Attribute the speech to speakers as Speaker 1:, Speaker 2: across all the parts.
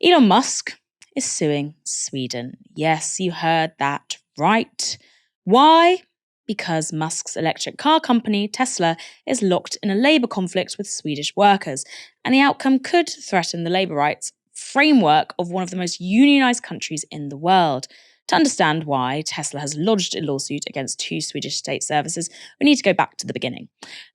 Speaker 1: Elon Musk is suing Sweden. Yes, you heard that right. Why? Because Musk's electric car company, Tesla, is locked in a labour conflict with Swedish workers, and the outcome could threaten the labour rights framework of one of the most unionised countries in the world. To understand why Tesla has lodged a lawsuit against two Swedish state services, we need to go back to the beginning.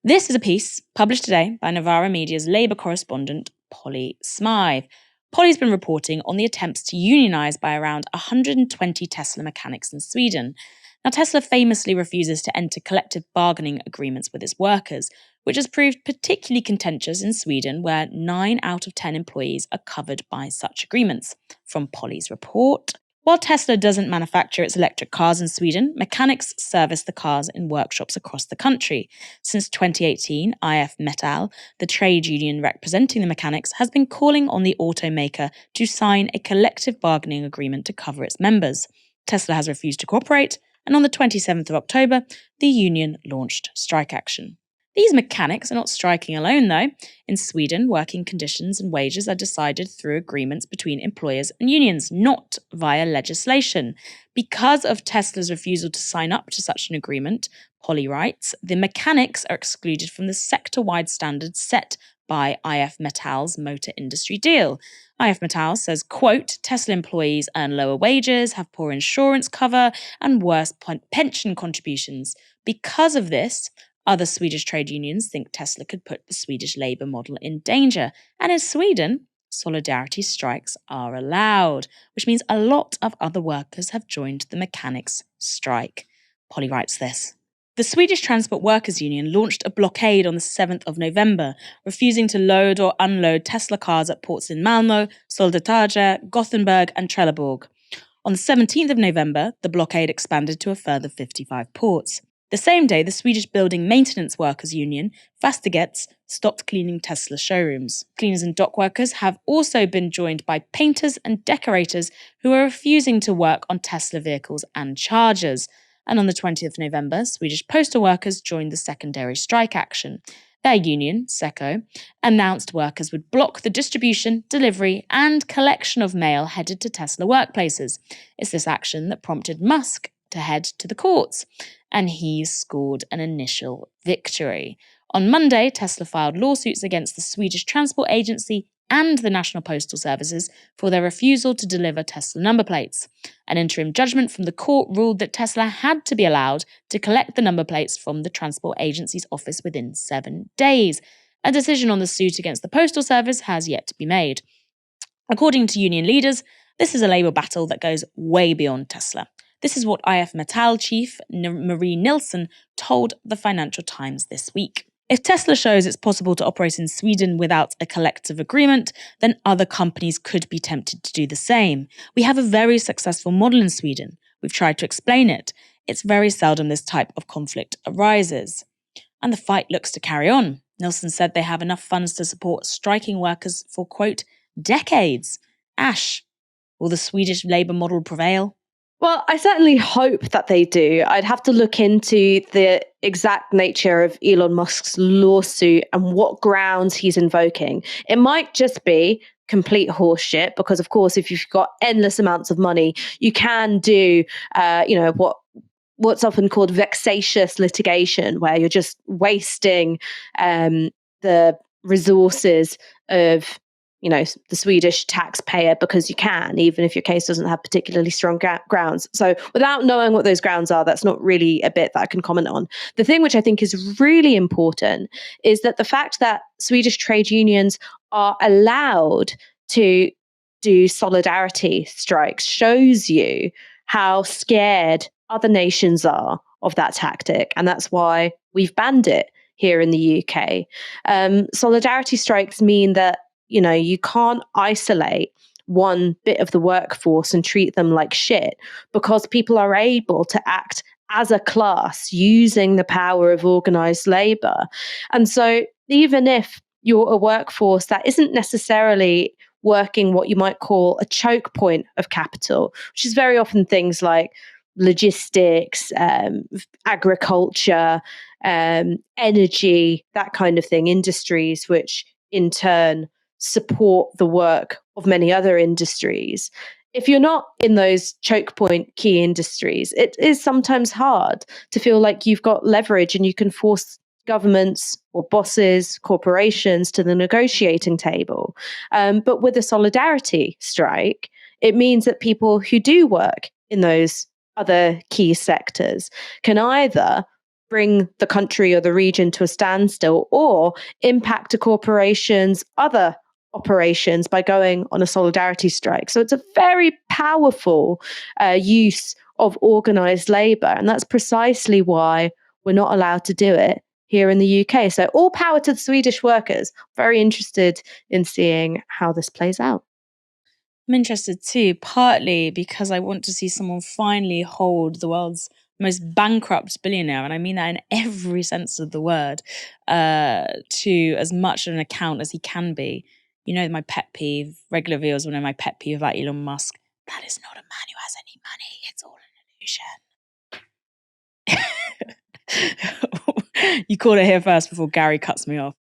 Speaker 1: This is a piece published today by Novara Media's labour correspondent, Polly Smythe. Polly's been reporting on the attempts to unionise by around 120 Tesla mechanics in Sweden. Now, Tesla famously refuses to enter collective bargaining agreements with its workers, which has proved particularly contentious in Sweden, where 9 out of 10 employees are covered by such agreements. From Polly's report, while Tesla doesn't manufacture its electric cars in Sweden, mechanics service the cars in workshops across the country. Since 2018, IF Metall, the trade union representing the mechanics, has been calling on the automaker to sign a collective bargaining agreement to cover its members. Tesla has refused to cooperate, and on the 27th of October, the union launched strike action. These mechanics are not striking alone, though. In Sweden, working conditions and wages are decided through agreements between employers and unions, not via legislation. Because of Tesla's refusal to sign up to such an agreement, Polly writes, the mechanics are excluded from the sector-wide standards set by IF Metall's motor industry deal. IF Metall says, quote, Tesla employees earn lower wages, have poor insurance cover, and worse pension contributions. Because of this, other Swedish trade unions think Tesla could put the Swedish labour model in danger. And in Sweden, solidarity strikes are allowed, which means a lot of other workers have joined the mechanics' strike. Polly writes this. The Swedish Transport Workers Union launched a blockade on the 7th of November, refusing to load or unload Tesla cars at ports in Malmö, Södertälje, Gothenburg and Trelleborg. On the 17th of November, the blockade expanded to a further 55 ports. The same day, the Swedish Building Maintenance Workers Union, Fastigets, stopped cleaning Tesla showrooms. Cleaners and dock workers have also been joined by painters and decorators who are refusing to work on Tesla vehicles and chargers. And on the 20th of November, Swedish postal workers joined the secondary strike action. Their union, SECO, announced workers would block the distribution, delivery, and collection of mail headed to Tesla workplaces. It's this action that prompted Musk to head to the courts, and he scored an initial victory. On Monday, Tesla filed lawsuits against the Swedish Transport Agency and the National Postal Services for their refusal to deliver Tesla number plates. An interim judgment from the court ruled that Tesla had to be allowed to collect the number plates from the Transport Agency's office within 7 days. A decision on the suit against the Postal Service has yet to be made. According to union leaders, this is a labour battle that goes way beyond Tesla. This is what IF Metall chief Marie Nilsson told the Financial Times this week. If Tesla shows it's possible to operate in Sweden without a collective agreement, then other companies could be tempted to do the same. We have a very successful model in Sweden. We've tried to explain it. It's very seldom this type of conflict arises. And the fight looks to carry on. Nilsson said they have enough funds to support striking workers for, quote, decades. Ash, will the Swedish labour model prevail?
Speaker 2: Well, I certainly hope that they do. I'd have to look into the exact nature of Elon Musk's lawsuit and what grounds he's invoking. It might just be complete horseshit because, of course, if you've got endless amounts of money, you can do, what's often called vexatious litigation, where you're just wasting the resources of the Swedish taxpayer because you can, even if your case doesn't have particularly strong grounds. So without knowing what those grounds are, that's not really a bit that I can comment on. The thing which I think is really important is that the fact that Swedish trade unions are allowed to do solidarity strikes shows you how scared other nations are of that tactic. And that's why we've banned it here in the UK. Solidarity strikes mean that you can't isolate one bit of the workforce and treat them like shit, because people are able to act as a class using the power of organized labor. And so even if you're a workforce that isn't necessarily working what you might call a choke point of capital, which is very often things like logistics, agriculture, energy, that kind of thing, industries, which in turn support the work of many other industries. If you're not in those choke point key industries, it is sometimes hard to feel like you've got leverage and you can force governments or bosses, corporations to the negotiating table. But with a solidarity strike, it means that people who do work in those other key sectors can either bring the country or the region to a standstill or impact a corporation's other operations by going on a solidarity strike. So it's a very powerful use of organized labor. And that's precisely why we're not allowed to do it here in the UK. So all power to the Swedish workers. Very interested in seeing how this plays out.
Speaker 1: I'm interested too, partly because I want to see someone finally hold the world's most bankrupt billionaire, and I mean that in every sense of the word, to as much of an account as he can be. You know, my pet peeve, regular viewers will know my pet peeve about Elon Musk. That is not a man who has any money. It's all an illusion. You caught it here first before Gary cuts me off.